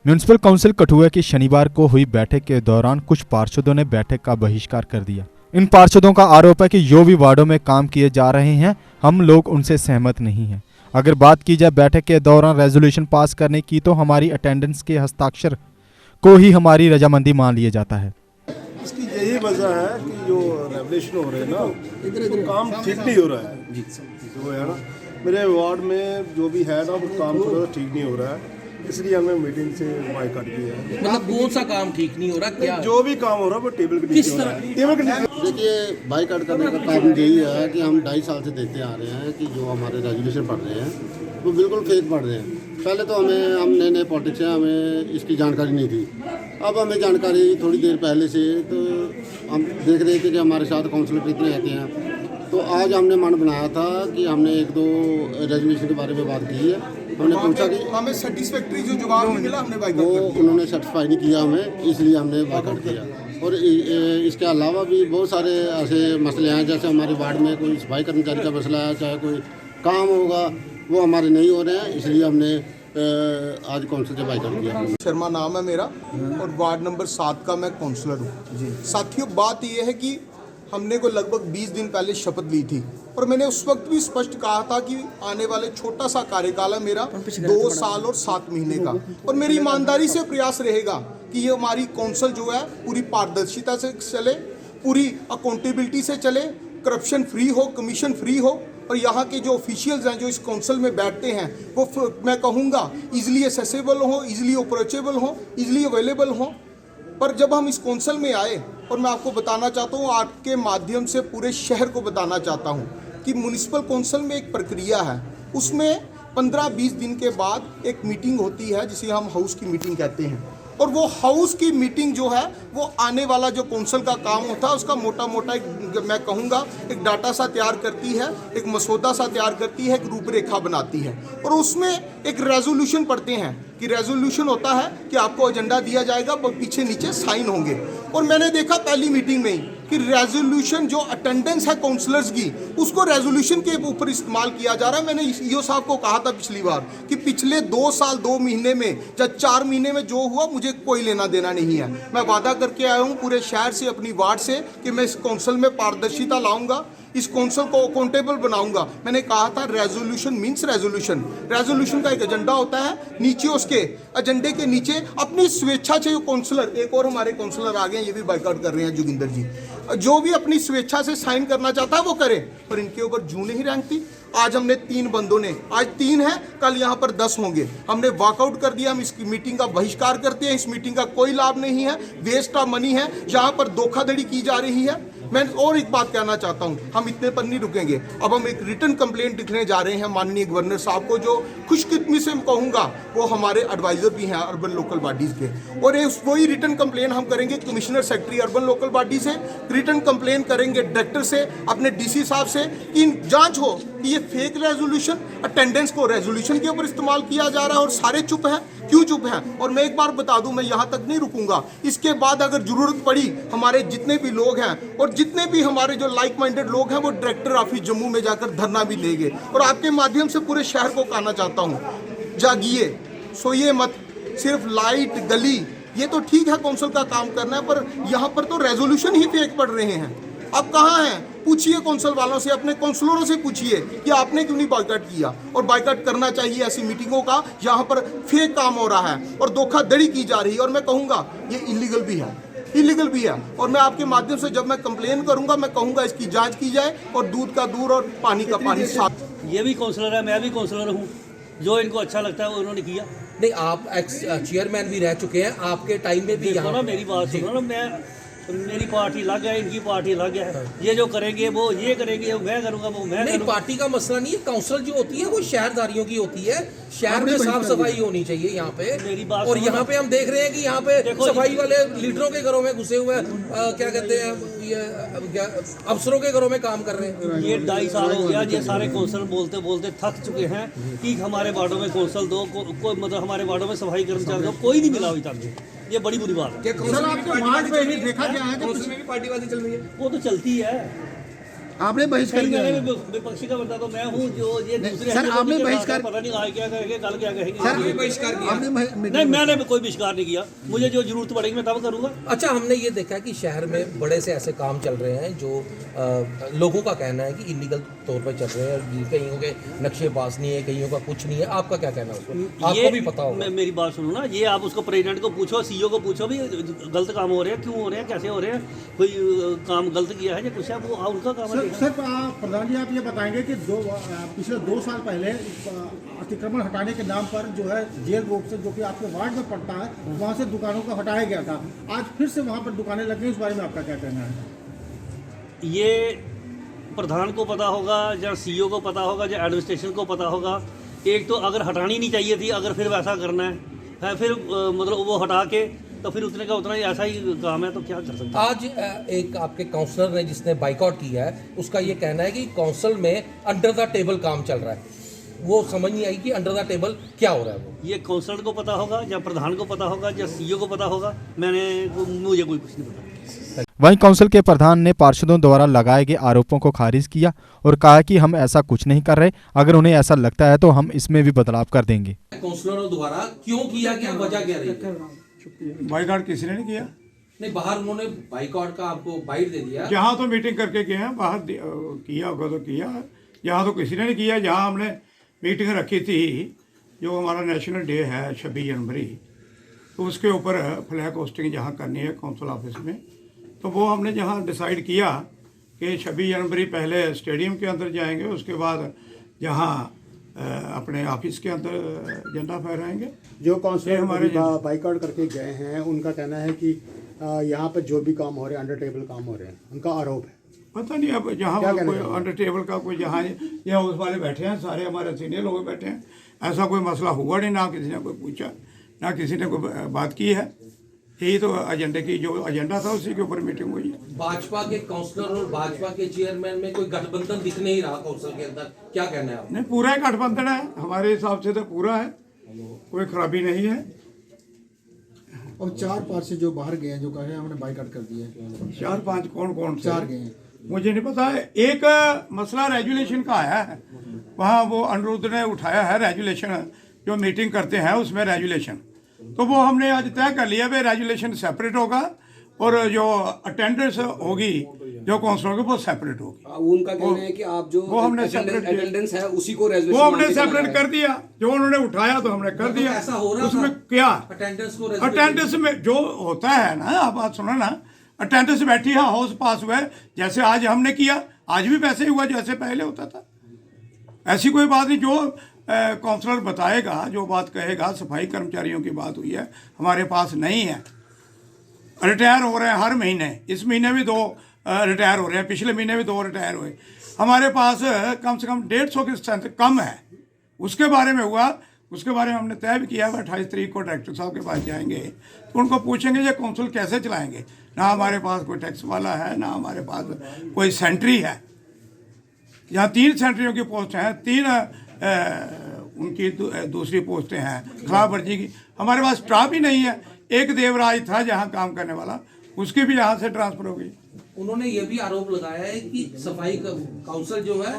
Municipal council Kathua की शनिवार को हुई बैठक के दौरान कुछ पार्षदों ने बैठक का बहिष्कार कर दिया। इन पार्षदों का आरोप है कि जो भी वार्डों में काम किए जा रहे हैं हम लोग उनसे सहमत नहीं हैं। अगर बात की जाए बैठक के दौरान रेजोल्यूशन पास करने की तो हमारी अटेंडेंस के हस्ताक्षर को ही हमारी रजामंदी मान लिया जाता है। इसकी यही वजह है कि जो रेवोल्यूशन हो रहे हैं ना, तो काम ठीक नहीं हो रहा है जी। वो है ना, मेरे वार्ड में जो भी है ना वो काम थोड़ा सा ठीक नहीं हो रहा है, इसलिए हमने मीटिंग से बाइकआउट किया है। मतलब कौन सा काम ठीक नहीं हो रहा, क्या जो भी काम हो रहा है वो टेबल के नीचे हो रहा है। टेबल के नीचे देखिए, बाइकआउट करने का कारण यही है कि हम 2.5 साल से देते आ रहे हैं कि जो हमारे रेजोल्यूशन पढ़ रहे हैं वो बिल्कुल फेक पढ़ रहे हैं। पहले तो हम नए पॉलिटिक्स हैं, हमें इसकी जानकारी नहीं थी। अब हमें जानकारी थोड़ी देर पहले से, तो हम देख रहे थे कि हमारे साथ काउंसिलर इतने आते हैं, तो आज हमने मन बनाया था कि हमने 1-2 रेजोल्यूशन के बारे में बात की है। हमने पूछा कि हमें सेटिस्फैक्ट्री जो जवाब नहीं मिला, हमने वो उन्होंने सेटिस्फाई नहीं किया हमें, इसलिए हमने बाइकआउट किया। और इसके अलावा भी बहुत सारे ऐसे मसले हैं, जैसे हमारे वार्ड में कोई सफाई कर्मचारी का मसला है, चाहे कोई काम होगा वो हमारे नहीं हो रहे हैं, इसलिए हमने आज काउंसिल से बाइकआउट किया। शर्मा नाम है मेरा और वार्ड नंबर 7 का मैं काउंसलर हूँ। साथियों, बात यह है कि हमने को लगभग 20 दिन पहले शपथ ली थी और मैंने उस वक्त भी स्पष्ट कहा था कि आने वाले छोटा सा कार्यकाल है मेरा 2 साल और 7 महीने का, और मेरी ईमानदारी से प्रयास रहेगा कि ये हमारी काउंसिल जो है पूरी पारदर्शिता से चले, पूरी अकाउंटेबिलिटी से चले, करप्शन फ्री हो, कमीशन फ्री हो, और यहाँ के जो ऑफिशियल्स हैं जो इस काउंसिल में बैठते हैं वो मैं कहूँगा इजीली एक्सेसिबल हो, इजीली अप्रोचेबल हो, इजीली अवेलेबल हो। पर जब हम इस काउंसिल में आए, और मैं आपको बताना चाहता हूँ, आपके माध्यम से पूरे शहर को बताना चाहता हूँ कि म्युनिसिपल काउंसिल में एक प्रक्रिया है, उसमें 15-20 दिन के बाद एक मीटिंग होती है जिसे हम हाउस की मीटिंग कहते हैं, और वो हाउस की मीटिंग जो है वो आने वाला जो काउंसिल का काम होता है उसका मोटा मोटा एक मैं कहूँगा एक डाटा सा तैयार करती है, एक मसौदा सा तैयार करती है, एक रूपरेखा बनाती है, और उसमें एक रेजोल्यूशन पढ़ते हैं कि रेजोल्यूशन होता है कि आपको एजेंडा दिया जाएगा, पीछे नीचे साइन होंगे। और मैंने देखा पहली मीटिंग में ही कि रेजोल्यूशन जो अटेंडेंस है काउंसलर्स की उसको रेजोल्यूशन के ऊपर इस्तेमाल किया जा रहा है। मैंने ईओ साहब को कहा था पिछली बार कि पिछले 2 साल 2 महीने में या 4 महीने में जो हुआ मुझे कोई लेना देना नहीं है। मैं वादा करके आया हूँ पूरे शहर से, अपनी वार्ड से, कि मैं इस काउंसिल में पारदर्शिता लाऊंगा, इस काउंसिल को अकाउंटेबल बनाऊंगा। मैंने कहा था रेजोल्यूशन मीन्स रेजोल्यूशन का एक एजेंडा होता है, नीचे उसके एजेंडे के नीचे अपनी स्वेच्छा से जो काउंसलर, एक और हमारे काउंसलर आ गए, ये भी बाइकआउट कर रहे हैं, जोगिंदर जी, जो भी अपनी स्वेच्छा से साइन करना चाहता है वो करे, पर इनके ऊपर जू नहीं रैंकती। आज हमने 3 बंदों ने, आज 3 है, कल यहाँ पर 10 होंगे, हमने वॉकआउट कर दिया। हम इस मीटिंग का बहिष्कार करते हैं, इस मीटिंग का कोई लाभ नहीं है, वेस्ट ऑफ मनी है, यहाँ पर धोखाधड़ी की जा रही है। मैं और एक बात कहना चाहता हूँ, हम इतने पर नहीं रुकेंगे। अब हम एक रिटर्न कंप्लेंट लिखने जा रहे हैं माननीय गवर्नर साहब को, जो खुशकिस्मती से कहूँगा वो हमारे एडवाइजर भी हैं अर्बन लोकल बॉडीज़ के, और वही रिटर्न कंप्लेंट हम करेंगे commissioner secretary urban local body से, रिटर्न कंप्लेंट करेंगे डायरेक्टर से, अपने डीसी साहब से, कि जांच हो कि ये फेक रेजोल्यूशन अटेंडेंस को रेजोल्यूशन के ऊपर इस्तेमाल किया जा रहा है और सारे चुप हैं, क्यों चुप हैं। और मैं एक बार बता दूं, मैं यहाँ तक नहीं रुकूंगा, इसके बाद अगर जरूरत पड़ी हमारे जितने भी लोग हैं और जितने भी हमारे जो लाइक माइंडेड लोग हैं वो डायरेक्टर ऑफिस जम्मू में जाकर धरना भी देंगे। और आपके माध्यम से पूरे शहर को कहना चाहता हूँ, जागिए, सोइए मत। सिर्फ लाइट गली ये तो ठीक है, काउंसिल का काम करना है, पर यहाँ पर तो रेजोल्यूशन ही फेक पड़ रहे हैं। अब कहाँ हैं, पूछिए काउंसिल वालों से, अपने काउंसलरों से पूछिए कि आपने क्यों नहीं बाइकआउट किया। और बाइकआउट करना चाहिए ऐसी मीटिंगों का जहाँ पर फेक काम हो रहा है और धोखाधड़ी की जा रही है, और मैं कहूँगा ये इलीगल भी है। और मैं आपके माध्यम से जब मैं कंप्लेन करूँगा, मैं कहूँगा इसकी जाँच की जाए और दूध का दूध और पानी का पानी साथ। ये भी काउंसलर है, मैं भी काउंसलर हूँ, जो इनको अच्छा लगता है वो उन्होंने किया। नहीं, आप एक्स चेयरमैन भी रह चुके हैं, आपके टाइम में भी यहाँ मेरी बात सुनो ना, मेरी पार्टी अलग है, इनकी पार्टी अलग है, ये जो करेंगे वो ये करेंगे, मैं करूँगा वो मैं नहीं, पार्टी का मसला नहीं है। काउंसिल जो होती है वो शहरदारियों की होती है, शहर में साफ सफाई होनी चाहिए यहाँ पे। मेरी बात, और यहाँ पे हम देख रहे हैं कि यहाँ पे सफाई वाले लीडरों के घरों में घुसे हुए क्या कहते हैं, ये अफसरों के घरों में काम कर रहे हैं। ये 2.5 साल हो गया, ये सारे काउंसिल बोलते बोलते थक चुके हैं कि हमारे वार्डों में काउंसिल दो, मतलब हमारे वार्डों में सफाई कर्मचारी दो, कोई नहीं मिला अभी तक। ये बड़ी बुरी बात है। आपके वार्ड में ही देखा गया है कि पार्टीबाजी चल रही है, वो तो चलती है, आपने बहिष्कार कहीं किया मैंने है। भी विपक्षी का बता तो मैं हूँ जो ये दूसरे सर, हैं, जो आपने मुझे बहिष्कार- पता नहीं आए क्या कहेंगे कल क्या कहेंगे। सर, बहिष्कार किया। आपने नहीं, मैंने भी कोई बहिष्कार नहीं किया। मुझे जो जरूरत पड़ेगी मैं तब करूँगा। अच्छा, हमने ये देखा कि शहर में बड़े से ऐसे काम चल रहे हैं जो लोगों का कहना है कि इलीगल तौर पर चल रहे हैं, कईयों के नक्शे पास नहीं है, कईयों का कुछ नहीं है। आपका क्या कहना है उसमें? आपको भी पता होगा। मेरी बात सुनो ना, ये आप उसको प्रेसिडेंट को पूछो, सीईओ को पूछो भी गलत काम हो रहे हैं, क्यों हो रहे हैं, कैसे हो रहे हैं, कोई काम गलत किया है या कुछ है, वो उनका काम है। सर प्रधान जी, आप ये बताएंगे कि पिछले 2 साल पहले अतिक्रमण हटाने के नाम पर जो है जेल रोड से, जो कि आपके वार्ड में पड़ता है, वहाँ से दुकानों को हटाया गया था। आज फिर से वहाँ पर दुकानें लग गई, इस बारे में आपका क्या कहना है? ये प्रधान को पता होगा या सीईओ को पता होगा या एडमिनिस्ट्रेशन को पता होगा। एक तो अगर हटानी नहीं चाहिए थी, अगर फिर वैसा करना है फिर मतलब वो हटा के तो फिर उतने का उतना ही ऐसा ही काम है, तो क्या कर सकते हैं। आज एक आपके काउंसलर ने जिसने बाइकआउट किया है, उसका ये कहना है कि काउंसिल में अंडर द टेबल काम चल रहा है। वो समझ नहीं आई कि अंडर द टेबल क्या हो रहा है। वो ये काउंसलर को पता होगा या प्रधान को पता होगा या सीईओ को पता होगा, मुझे कोई कुछ नहीं पता। वहीं काउंसिल के प्रधान ने पार्षदों द्वारा लगाए गए आरोपों को खारिज किया और कहा कि हम ऐसा कुछ नहीं कर रहे, अगर उन्हें ऐसा लगता है तो हम इसमें भी बदलाव कर देंगे। काउंसलरों द्वारा क्यों किया गया, वजह क्या रही? बाइकआउट किसी ने नहीं किया। नहीं, बाहर उन्होंने बाइकआउट का आपको बाइट दे दिया। जहाँ तो मीटिंग करके गए हैं, बाहर किया होगा तो किया, यहाँ तो किसी ने नहीं किया। जहाँ हमने मीटिंग रखी थी, जो हमारा नेशनल डे है 26 जनवरी, तो उसके ऊपर फ्लैग होस्टिंग जहाँ करनी है काउंसिल ऑफिस में, तो वो हमने जहाँ डिसाइड किया कि 26 जनवरी पहले स्टेडियम के अंदर जाएंगे, उसके बाद जहाँ अपने ऑफिस के अंदर झंडा फहराएंगे। जो काउंसिलर हमारे बाइकआउट करके गए हैं, उनका कहना है कि यहाँ पर जो भी काम हो रहे हैं अंडर टेबल काम हो रहे हैं, उनका आरोप है। पता नहीं अब जहाँ कोई अंडर टेबल का कोई जहाँ ये हाउस वाले बैठे हैं, सारे हमारे सीनियर लोग बैठे हैं, ऐसा कोई मसला हुआ नहीं, ना किसी ने कोई पूछा, ना किसी ने कोई बात की है। यही तो एजेंडे की जो एजेंडा था उसी के ऊपर मीटिंग हुई है। भाजपा के काउंसलर और भाजपा के चेयरमैन में कोई गठबंधन दिख नहीं रहा काउंसिल के अंदर, क्या कहना है आप? नहीं, पूरा ही गठबंधन है हमारे हिसाब से, तो पूरा है, कोई खराबी नहीं है। और 4 पार्षद जो बाहर गए हैं, जो कहे हमने बाइकआउट कर दिया है। 4-5 कौन से 4 गए हैं। मुझे नहीं पता है। एक मसला रेजुलेशन का आया है, वहाँ वो अनिरुद्ध ने उठाया है रेजुलेशन, जो मीटिंग करते हैं उसमें रेजुलेशन, तो वो हमने आज तय कर लिया भाई रेजुलेशन सेपरेट होगा और जो अटेंडेंस होगी जो काउंसलर की वो सेपरेट होगी। उनका कहना है कि आप जो वो हमने अटेंडेंस है उसी को वो हमने सेपरेट कर दिया, जो उन्होंने उठाया तो हमने कर दिया। ऐसा हो रहा उसमें क्या अटेंडेंस में जो होता है ना, आप बात सुनो ना, अटेंडेंस बैठी है, हाउस पास हुआ है, जैसे आज हमने किया, आज भी वैसे ही हुआ जैसे पहले होता था। ऐसी कोई बात नहीं, जो काउंसलर बताएगा, जो बात कहेगा। सफाई कर्मचारियों की बात हुई है, हमारे पास नहीं है। रिटायर हो रहे हैं हर महीने, इस महीने भी 2 रिटायर हो रहे हैं, पिछले महीने भी 2 रिटायर हुए। हमारे पास कम से कम 150 की स्ट्रेंथ कम है। उसके बारे में हुआ, उसके बारे में हमने तय भी किया है। 28 तारीख को डायरेक्टर साहब के पास जाएंगे तो उनको पूछेंगे ये काउंसिल कैसे चलाएंगे। ना हमारे पास कोई टैक्स वाला है, ना हमारे पास कोई सेंट्री है। यहाँ 3 सेंट्रियों की पोस्ट हैं, 3 उनकी दूसरी पोस्टें हैं खिलाफ वर्जी की। हमारे पास स्टाफ ही नहीं है। एक देवराज था जहाँ काम करने वाला, उसकी भी यहाँ से ट्रांसफर हो गई। उन्होंने ये भी आरोप लगाया है कि सफाई काउंसिल जो है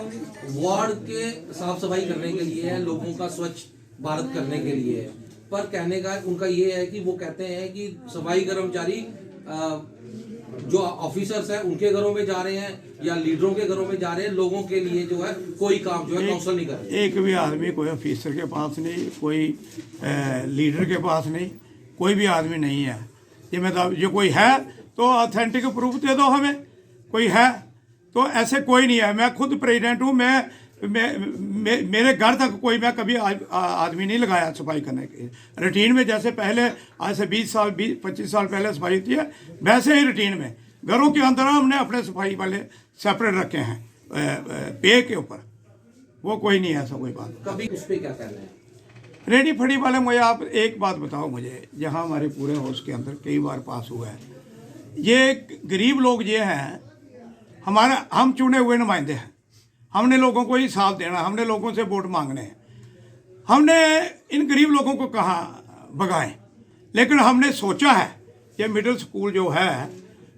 वार्ड के साफ सफाई करने के लिए है, लोगों का स्वच्छ भारत करने के लिए है, पर कहने का उनका ये है कि वो कहते हैं कि सफाई कर्मचारी जो ऑफिसर्स हैं उनके घरों में जा रहे हैं या लीडरों के घरों में जा रहे हैं, लोगों के लिए जो है कोई काम जो है काउंसिल नहीं कर रहे। एक भी आदमी कोई ऑफिसर के पास नहीं, कोई लीडर के पास नहीं, कोई भी आदमी नहीं है। ये मतलब जो कोई है तो ऑथेंटिक प्रूफ दे दो हमें, कोई है तो ऐसे कोई नहीं है। मैं खुद प्रेसिडेंट हूँ, मेरे घर तक कोई मैं कभी आदमी नहीं लगाया सफाई करने के रूटीन में। जैसे पहले आज से 20-25 साल पहले सफाई होती है, वैसे ही रूटीन में घरों के अंदर हमने अपने सफाई वाले सेपरेट रखे हैं पे के ऊपर। वो कोई नहीं है ऐसा कोई बात। कभी उस पर क्या कहना है? रेडी फड़ी वाले, मुझे आप एक बात बताओ मुझे, जहाँ हमारे पूरे हाउस के अंदर कई बार पास हुआ है, ये गरीब लोग ये हैं, हम चुने हुए नुमाइंदे हैं, हमने लोगों को ही साथ देना, हमने लोगों से वोट मांगने हैं। हमने इन गरीब लोगों को कहाँ भगाएं, लेकिन हमने सोचा है कि मिडिल स्कूल जो है,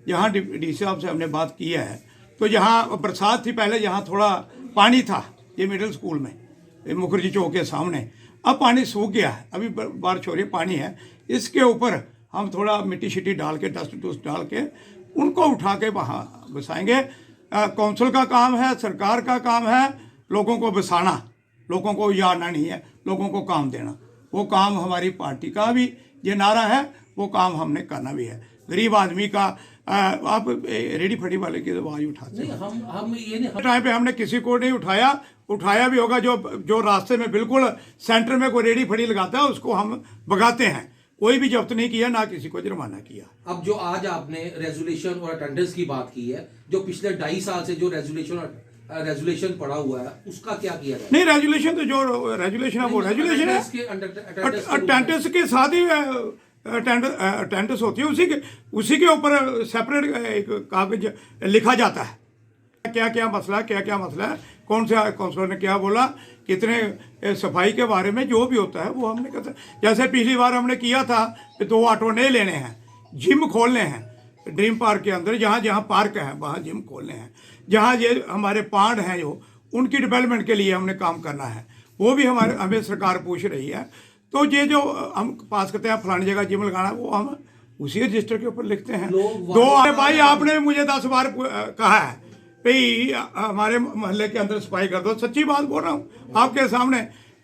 यहाँ डी साहब से हमने बात की है, तो जहाँ बरसात थी पहले, यहाँ थोड़ा पानी था, ये मिडिल स्कूल में, ये मुखर्जी चौक के सामने, अब पानी सूख गया है, अभी बारिश हो रही है, पानी है, इसके ऊपर हम थोड़ा मिट्टी शिट्टी डाल के, डस्ट डुस्ट डाल के उनको उठा के वहाँ बसाएंगे। कौंसिल का काम है, सरकार का काम है लोगों को बसाना, लोगों को यादना नहीं है, लोगों को काम देना। वो काम हमारी पार्टी का भी ये नारा है, वो काम हमने करना भी है। गरीब आदमी का आप रेडी फड़ी वाले की आवाज़ उठाते हैं, हम ये नहीं, टाइम पे हमने किसी को नहीं उठाया भी होगा। जो रास्ते में बिल्कुल सेंटर में कोई रेडी फड़ी लगाता है उसको हम भगाते हैं, कोई भी जब्त नहीं किया, ना किसी को जुर्माना किया। अब जो आज आपने रेजुलेशन और अटेंडेंस की बात की है, जो पिछले 2.5 साल से जो रेजुलेशन पड़ा हुआ है, उसका क्या किया जाए? नहीं, रेजुलेशन तो जो रेजुलेशन है वो रेजुलेशन है, अटेंडेंस के साथ ही अटेंडेंस होती है, उसी के ऊपर सेपरेट एक कागज लिखा जाता है, क्या क्या मसला है, कौन से काउंसलर ने क्या बोला, कितने सफाई के बारे में जो भी होता है वो हमने कहते। जैसे पिछली बार हमने किया था कि 2 ऑटो नहीं लेने हैं, जिम खोलने हैं ड्रीम पार्क के अंदर, जहाँ जहाँ पार्क है वहाँ जिम खोलने हैं, जहाँ ये हमारे पांड हैं जो उनकी डेवलपमेंट के लिए हमने काम करना है, वो भी हमें सरकार पूछ रही है। तो ये जो हम पास करते हैं फलानी जगह जिम लगाना, वो हम उसी रजिस्टर के ऊपर लिखते हैं। भाई आपने मुझे 10 बार कहा है भाई हमारे मोहल्ले के अंदर सफाई कर दो, सच्ची बात बोल रहा हूँ आपके सामने,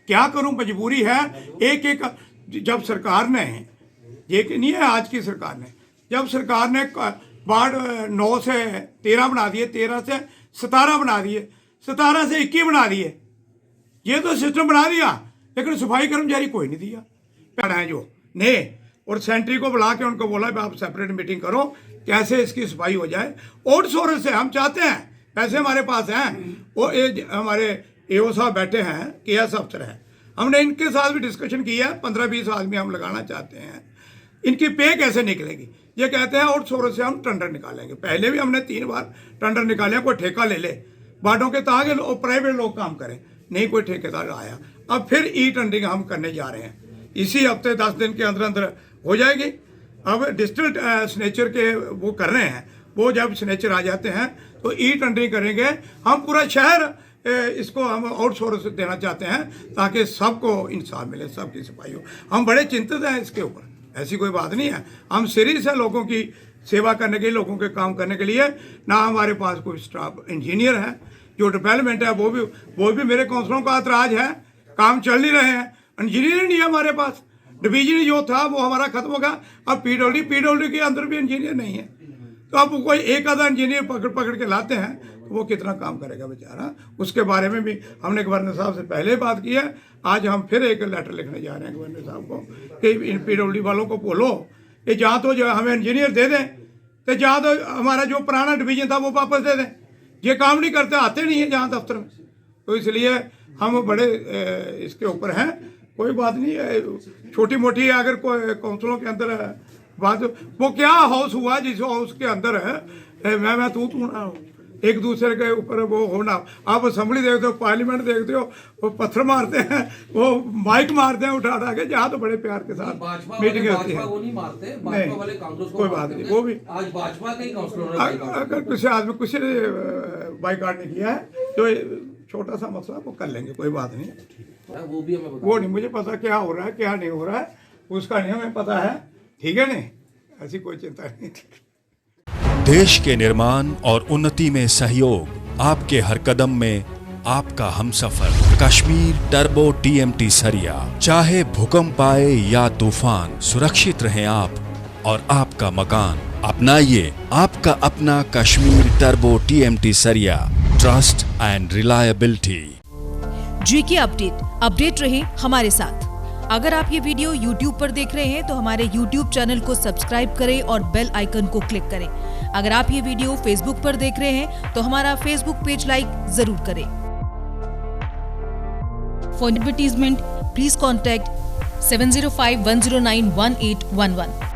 क्या करूँ, मजबूरी है। एक जब सरकार ने, ये नहीं है आज की सरकार ने, जब सरकार ने वार्ड 9 से 13 बना दिए, 13 से 17 बना दिए, 17 से 21 बना दिए, ये तो सिस्टम बना दिया, लेकिन सफाई कर्मचारी कोई नहीं दिया। है जो ने और सेंट्री को बुला के उनको बोला आप सेपरेट मीटिंग करो, कैसे इसकी सफाई हो जाए। आउटसोर्स से हम चाहते हैं, पैसे हमारे पास हैं, वो हमारे एओ साहब बैठे हैं, केएस अफसर हैं, हमने इनके साथ भी डिस्कशन किया है, 15-20 आदमी हम लगाना चाहते हैं। इनकी पे कैसे निकलेगी, ये कहते हैं आउटसोर्स से हम टेंडर निकालेंगे। पहले भी हमने 3 बार टेंडर निकाले, कोई ठेका ले ले, बाटों के ताकि प्राइवेट लोग काम करें, नहीं कोई ठेकेदार आया। अब फिर ई टेंडरिंग हम करने जा रहे हैं, इसी हफ्ते 10 दिन के अंदर अंदर हो जाएगी। अब डिजिटल सिग्नेचर के वो कर रहे हैं, वो जब सिग्नेचर आ जाते हैं तो ई टेंडरिंग करेंगे। हम पूरा शहर इसको हम आउटसोर्स देना चाहते हैं ताकि सबको इंसाफ मिले, सबकी सफाई हो। हम बड़े चिंतित हैं इसके ऊपर, ऐसी कोई बात नहीं है, हम सीरियस हैं लोगों की सेवा करने के लिए, लोगों के काम करने के लिए। ना हमारे पास कोई स्टाफ इंजीनियर है, जो डेवलपमेंट है वो भी मेरे काउंसलरों का एतराज है, काम चल नहीं रहे हैं, इंजीनियर नहीं है हमारे पास। डिवीजन जो था वो हमारा खत्म होगा, अब पीडब्ल्यू के अंदर भी इंजीनियर नहीं है, तो अब कोई एक आधा इंजीनियर पकड़ के लाते हैं तो वो कितना काम करेगा बेचारा। उसके बारे में भी हमने गवर्नर साहब से पहले बात की है, आज हम फिर एक लेटर लिखने जा रहे हैं गवर्नर साहब को कि इन पीडब्ल्यू वालों को बोलो कि जहाँ तो जो हमें इंजीनियर दे दें, तो जहाँ तो हमारा जो पुराना डिवीजन था वो वापस दे दें। ये काम नहीं करते, आते नहीं है जहाँ दफ्तर में, तो इसलिए हम बड़े इसके ऊपर हैं। कोई बात नहीं है, छोटी मोटी अगर कोई काउंसिलों के अंदर बात, वो क्या हाउस हुआ जिस हाउस के अंदर है मैं तू ना हो, एक दूसरे के ऊपर वो होना। आप असेंबली देखते हो, पार्लियामेंट देखते हो, वो पत्थर मारते हैं, वो माइक मारते हैं उठा के, जहाँ तो बड़े प्यार के साथ मीटिंग होती है। वो नहीं मारते, भाजपा वाले कांग्रेस को कोई बात नहीं, वो भी आज भाजपा के काउंसलर अगर किसी आदमी किसी ने बाइकाट नहीं किया है, तो छोटा सा मसला वो कर लेंगे, कोई बात नहीं। वो भी हमें वो नहीं मुझे पता क्या हो रहा है क्या नहीं हो रहा है, उसका नहीं हमें पता है, ठीक है नहीं, ऐसी कोई चिंता नहीं। देश के निर्माण और उन्नति में सहयोग, आपके हर कदम में आपका हमसफर। कश्मीर टर्बो TMT सरिया, चाहे भूकंप आए या तूफान, सुरक्षित रहें आप और आपका मकान। अपनाइए आपका अपना कश्मीर टर्बो TMT सरिया, trust and reliability. GK update रहे हमारे साथ। अगर आप ये वीडियो YouTube पर देख रहे हैं तो हमारे YouTube चैनल को सब्सक्राइब करें और बेल आइकन को क्लिक करें। अगर आप ये वीडियो Facebook पर देख रहे हैं तो हमारा Facebook पेज लाइक जरूर करें। For advertisement please contact 7051091811।